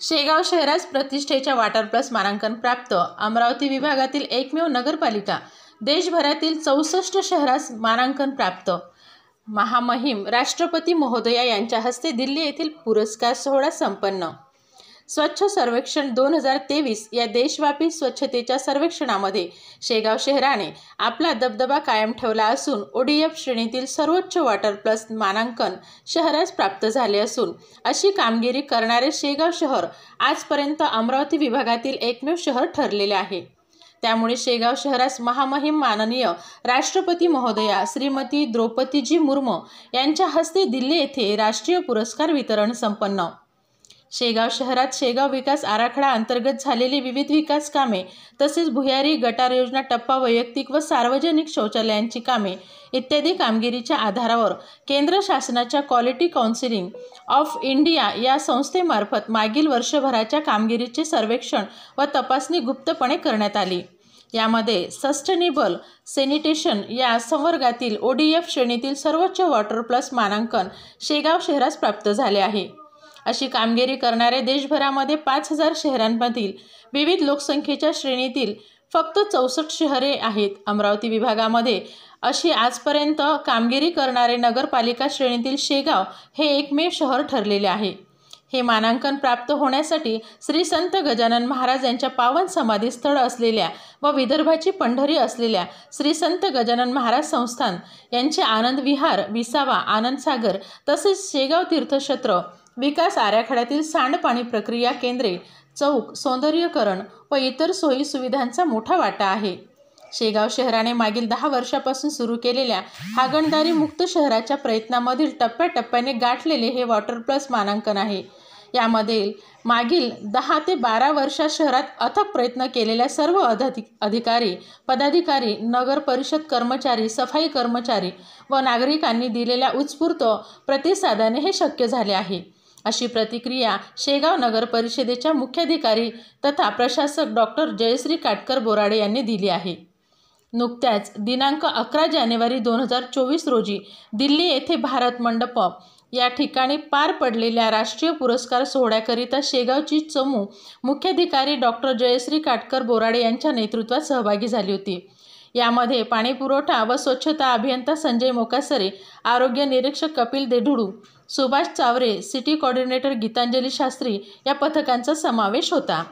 शेगाव शहरास प्रतिष्ठेच्या water plus मानांकन प्राप्त। अमरावती विभागातील एकमेव नगरपालिका। देशभरातील 64 शहरास मानांकन प्राप्त। महामहिम राष्ट्रपती महोदया यांच्या हस्ते दिल्ली येथील पुरस्कार सोहळा संपन्न। स्वच्छ सर्वेक्षण 2023 या देशव्यापी स्वच्छतेच्या सर्वेक्षणामध्ये शेगाव शहराने आपला दबदबा कायम ठेवला असून ODF श्रेणीतील सर्वोच्च वॉटर प्लस मानांकन शहरास प्राप्त झाले असून अशी कामगिरी करणारे शेगाव शहर आजपर्यंत अमरावती विभागातील एकमेव शहर ठरलेले आहे। त्यामुळे शेगाव शहरास महामहिम माननीय राष्ट्रपती महोदया श्रीमती द्रौपदीजी मुर्मू यांच्या हस्ते दिल्ली येथे राष्ट्रीय पुरस्कार वितरण संपन्न। शेगाव शहरात शेगाव विकास आराखडा अंतर्गत झालेली विविध विकास कामे तसेच भुयारी गटार योजना टप्पा वैयक्तिक व सार्वजनिक शौचालयांची कामे इत्यादी कामगिरीच्या आधारावर केंद्र शासनाच्या क्वालिटी काउन्सिल ऑफ इंडिया या संस्थेमार्फत मागील वर्षभराच्या कामगिरीचे सर्वेक्षण व तपासणी गुप्तपणे करण्यात आली। यामध्ये सस्टेनेबल सॅनिटेशन या संवर्गातील ODF श्रेणीतील सर्वोच्च वॉटर प्लस मानांकन शेगाव शहरास प्राप्त झाले आहे। अशी कामगिरी करणारे देशभरामध्ये 5000 शहरांमधील विविध लोकसंख्येच्या श्रेणीतील फक्त 64 शहरे आहेत। अमरावती विभागामध्ये अशी आजपर्यंत कामगिरी करणारे नगरपालिका श्रेणीतील शेगाव हे एकमेव शहर ठरलेले आहे। हे मानांकन प्राप्त होण्यासाठी श्री संत गजानन महाराज यांच्या पावन समाधी स्थळ असलेल्या व विदर्भाची पंढरी असलेल्या श्री संत गजानन महाराज संस्थान यांचे आनंद विहार, विसावा, आनंदसागर तसेच शेगाव तीर्थक्षेत्र विकास आराखड्यातील सांडपाणी प्रक्रिया केंद्रे, चौक, सौंदर्यीकरण व इतर सोयी सुविधांचा मोठा वाटा आहे। शेगाव शहराने मागील 10 वर्षापासून सुरू केलेल्या हागणदारी मुक्त शहराच्या प्रयत्नामधील टप्प्याटप्प्याने गाठलेले हे वॉटर प्लस मानांकन आहे। यामध्ये मागील 10 ते 12 वर्षात शहरात अथक प्रयत्न केलेल्या सर्व अधिकारी, पदाधिकारी, नगर परिषद कर्मचारी, सफाई कर्मचारी व नागरिकांनी दिलेल्या उत्स्फूर्त प्रतिसादाने हे शक्य झाले आहे, अशी प्रतिक्रिया शेगाव नगर परिषदेच्या मुख्याधिकारी तथा प्रशासक डॉक्टर जयश्री काटकर बोराडे यांनी दिली आहे। नुकत्याच दिनांक 11 जानेवारी 2024 रोजी दिल्ली येथे भारत मंडप या ठिकाणी पार पडलेल्या राष्ट्रीय पुरस्कार सोहळ्याकरिता शेगावची चमू मुख्याधिकारी डॉक्टर जयश्री काटकर बोराडे यांच्या नेतृत्वात सहभागी झाली होती। यामध्ये पाणीपुरवठा व स्वच्छता अभियंता संजय मोकासरे, आरोग्य निरीक्षक कपिल देढुडू, सुभाष चावरे, सिटी कोऑर्डिनेटर गीतांजली शास्त्री या पथकांचा समावेश होता।